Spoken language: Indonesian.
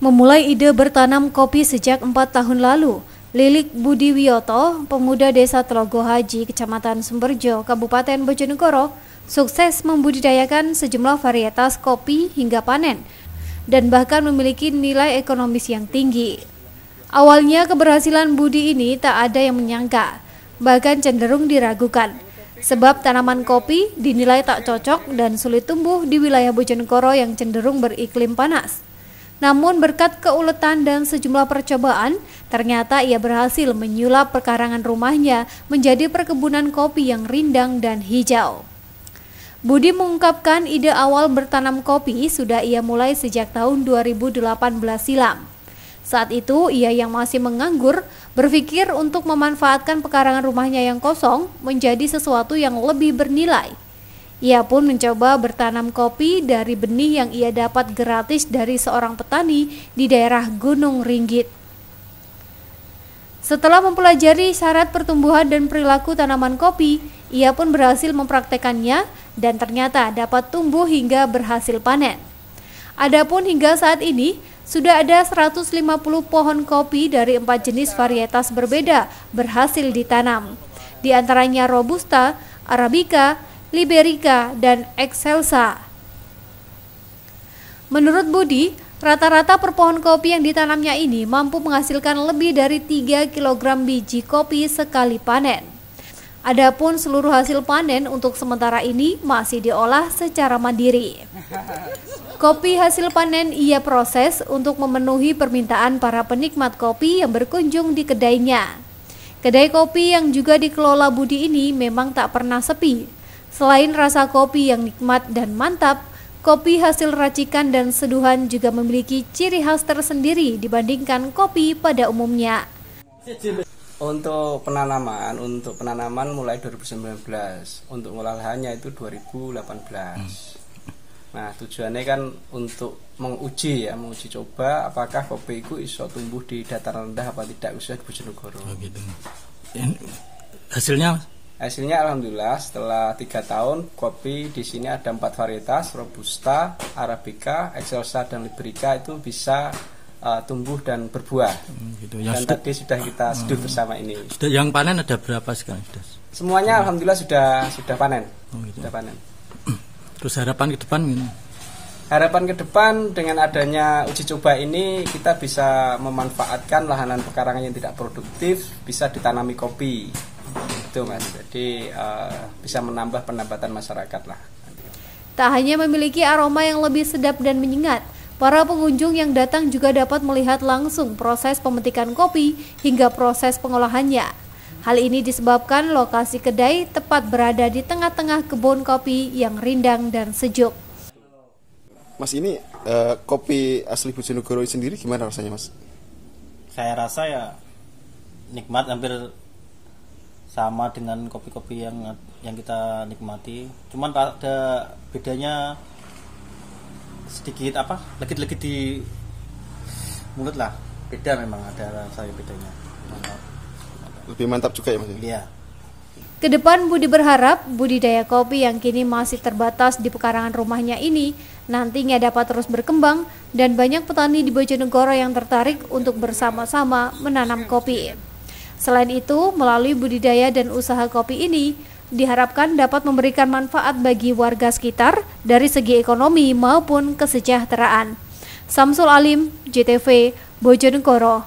Memulai ide bertanam kopi sejak 4 tahun lalu, Lilik Budi Wiyoto, pemuda desa Telogo Haji, Kecamatan Sumberjo, Kabupaten Bojonegoro, sukses membudidayakan sejumlah varietas kopi hingga panen, dan bahkan memiliki nilai ekonomis yang tinggi. Awalnya keberhasilan Budi ini tak ada yang menyangka, bahkan cenderung diragukan, sebab tanaman kopi dinilai tak cocok dan sulit tumbuh di wilayah Bojonegoro yang cenderung beriklim panas. Namun berkat keuletan dan sejumlah percobaan, ternyata ia berhasil menyulap pekarangan rumahnya menjadi perkebunan kopi yang rindang dan hijau. Budi mengungkapkan ide awal bertanam kopi sudah ia mulai sejak tahun 2018 silam. Saat itu ia yang masih menganggur berpikir untuk memanfaatkan pekarangan rumahnya yang kosong menjadi sesuatu yang lebih bernilai. Ia pun mencoba bertanam kopi dari benih yang ia dapat gratis dari seorang petani di daerah Gunung Ringgit. Setelah mempelajari syarat pertumbuhan dan perilaku tanaman kopi, ia pun berhasil mempraktekannya dan ternyata dapat tumbuh hingga berhasil panen. Adapun hingga saat ini, sudah ada 150 pohon kopi dari 4 jenis varietas berbeda berhasil ditanam. Di antaranya Robusta, Arabica, Liberica, dan Excelsa. Menurut Budi, rata-rata per pohon kopi yang ditanamnya ini mampu menghasilkan lebih dari 3 kg biji kopi sekali panen. Adapun seluruh hasil panen untuk sementara ini masih diolah secara mandiri. Kopi hasil panen ia proses untuk memenuhi permintaan para penikmat kopi yang berkunjung di kedainya. Kedai kopi yang juga dikelola Budi ini memang tak pernah sepi. Selain rasa kopi yang nikmat dan mantap, kopi hasil racikan dan seduhan juga memiliki ciri khas tersendiri dibandingkan kopi pada umumnya. Untuk penanaman mulai 2019, untuk pengolahannya itu 2018. Nah, tujuannya kan untuk menguji coba apakah kopi itu iso tumbuh di dataran rendah apa tidak, khususnya di Bojonegoro. Oh gitu. Hasilnya alhamdulillah setelah 3 tahun kopi di sini ada 4 varietas, Robusta, Arabica, Excelsa, dan Liberica itu bisa tumbuh dan berbuah. Gitu. Dan tadi sudah kita seduh bersama ini. Yang panen ada berapa sekarang? Semuanya alhamdulillah sudah panen. Gitu. Sudah panen. Terus harapan ke depan gini? Harapan ke depan dengan adanya uji coba ini kita bisa memanfaatkan lahan pekarangan yang tidak produktif bisa ditanami kopi. Itu Mas, jadi bisa menambah pendapatan masyarakat lah. Tak hanya memiliki aroma yang lebih sedap dan menyengat, para pengunjung yang datang juga dapat melihat langsung proses pemetikan kopi hingga proses pengolahannya. Hal ini disebabkan lokasi kedai tepat berada di tengah-tengah kebun kopi yang rindang dan sejuk. Mas, ini kopi asli Bojonegoro sendiri gimana rasanya, Mas? Saya rasa ya nikmat, hampir sama dengan kopi-kopi yang kita nikmati. Cuman ada bedanya sedikit legit-legit di mulut lah. Beda, memang ada rasa bedanya. Lebih mantap juga ya, Mas? Iya. Kedepan Budi berharap budidaya kopi yang kini masih terbatas di pekarangan rumahnya ini nantinya dapat terus berkembang dan banyak petani di Bojonegoro yang tertarik untuk bersama-sama menanam kopi. Selain itu, melalui budidaya dan usaha kopi ini diharapkan dapat memberikan manfaat bagi warga sekitar dari segi ekonomi maupun kesejahteraan. Samsul Alim, JTV, Bojonegoro.